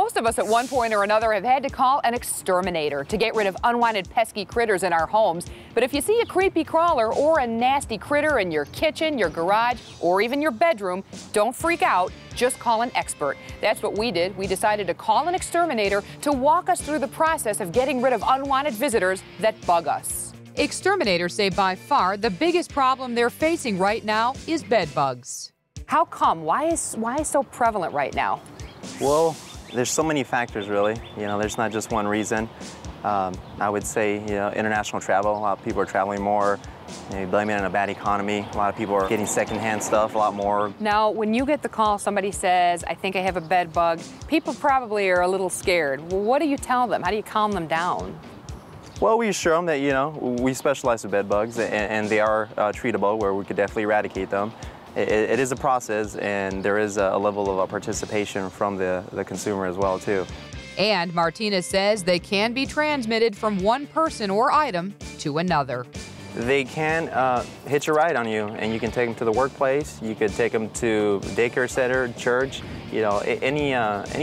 Most of us at one point or another have had to call an exterminator to get rid of unwanted pesky critters in our homes. But if you see a creepy crawler or a nasty critter in your kitchen, your garage, or even your bedroom, don't freak out. Just call an expert. That's what we did. We decided to call an exterminator to walk us through the process of getting rid of unwanted visitors that bug us. Exterminators say by far the biggest problem they're facing right now is bed bugs. How come? Why is so prevalent right now? Well, there's so many factors, really. There's not just one reason. I would say, international travel. A lot of people are traveling more. You blame it on a bad economy. A lot of people are getting secondhand stuff a lot more. Now, when you get the call, somebody says, I think I have a bed bug, people probably are a little scared. Well, what do you tell them? How do you calm them down? Well, we assure them that, we specialize in bed bugs, and they are treatable, where we could definitely eradicate them. It is a process, and there is a level of participation from the consumer as well, too. And Martinez says they can be transmitted from one person or item to another. They can hitch a ride on you, and you can take them to the workplace. You could take them to daycare center, church. Any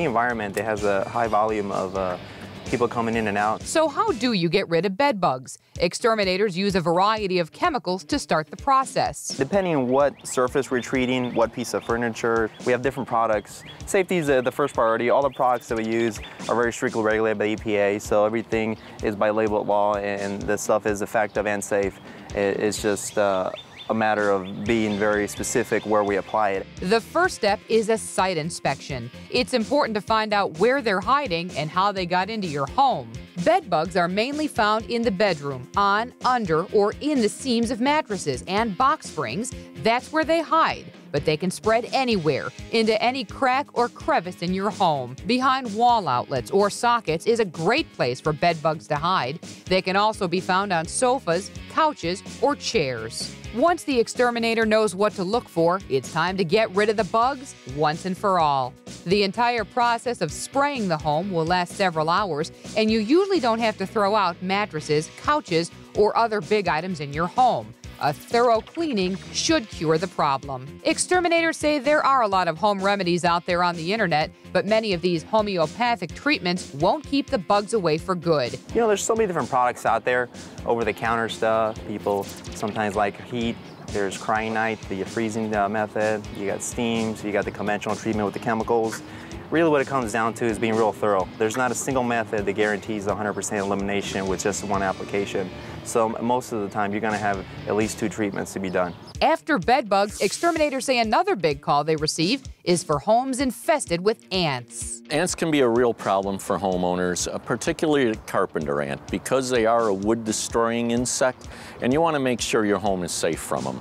environment that has a high volume of people coming in and out. So how do you get rid of bed bugs? Exterminators use a variety of chemicals to start the process. Depending on what surface we're treating, what piece of furniture, we have different products. Safety is the first priority. All the products that we use are very strictly regulated by the EPA, so everything is by label law, and this stuff is effective and safe. It's just a matter of being very specific where we apply it. The first step is a site inspection. It's important to find out where they're hiding and how they got into your home. Bed bugs are mainly found in the bedroom, on, under, or in the seams of mattresses and box springs. That's where they hide. But they can spread anywhere, into any crack or crevice in your home. Behind wall outlets or sockets is a great place for bed bugs to hide. They can also be found on sofas, couches, or chairs. Once the exterminator knows what to look for, it's time to get rid of the bugs once and for all. The entire process of spraying the home will last several hours, and you usually don't have to throw out mattresses, couches, or other big items in your home. A thorough cleaning should cure the problem. Exterminators say there are a lot of home remedies out there on the internet, but many of these homeopathic treatments won't keep the bugs away for good. There's so many different products out there, over-the-counter stuff. People sometimes like heat. There's cryonite, the freezing method. You got steam, so you got the conventional treatment with the chemicals. Really what it comes down to is being real thorough. There's not a single method that guarantees 100% elimination with just one application. So most of the time, you're going to have at least 2 treatments to be done. After bed bugs, exterminators say another big call they receive is for homes infested with ants. Ants can be a real problem for homeowners, particularly the carpenter ant, because they are a wood-destroying insect, and you want to make sure your home is safe from them.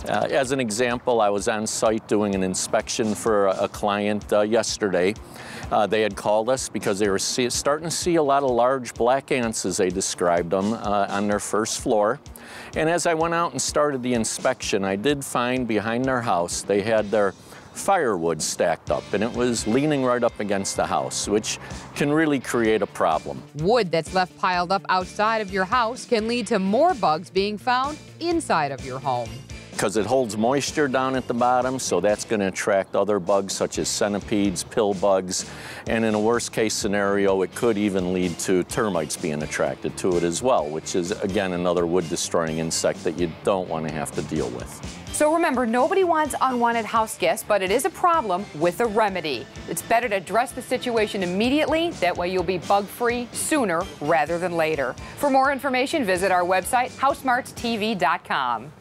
As an example, I was on site doing an inspection for a client yesterday. They had called us because they were starting to see a lot of large black ants, as they described them, on their first floor. And as I went out and started the inspection, I did find behind their house they had their firewood stacked up, and it was leaning right up against the house, which can really create a problem. Wood that's left piled up outside of your house can lead to more bugs being found inside of your home. Because it holds moisture down at the bottom, so that's going to attract other bugs such as centipedes, pill bugs, and in a worst case scenario, it could even lead to termites being attracted to it as well, which is, again, another wood-destroying insect that you don't want to have to deal with. So remember, nobody wants unwanted house guests, but it is a problem with a remedy. It's better to address the situation immediately. That way you'll be bug-free sooner rather than later. For more information, visit our website, HouseSmartsTV.com.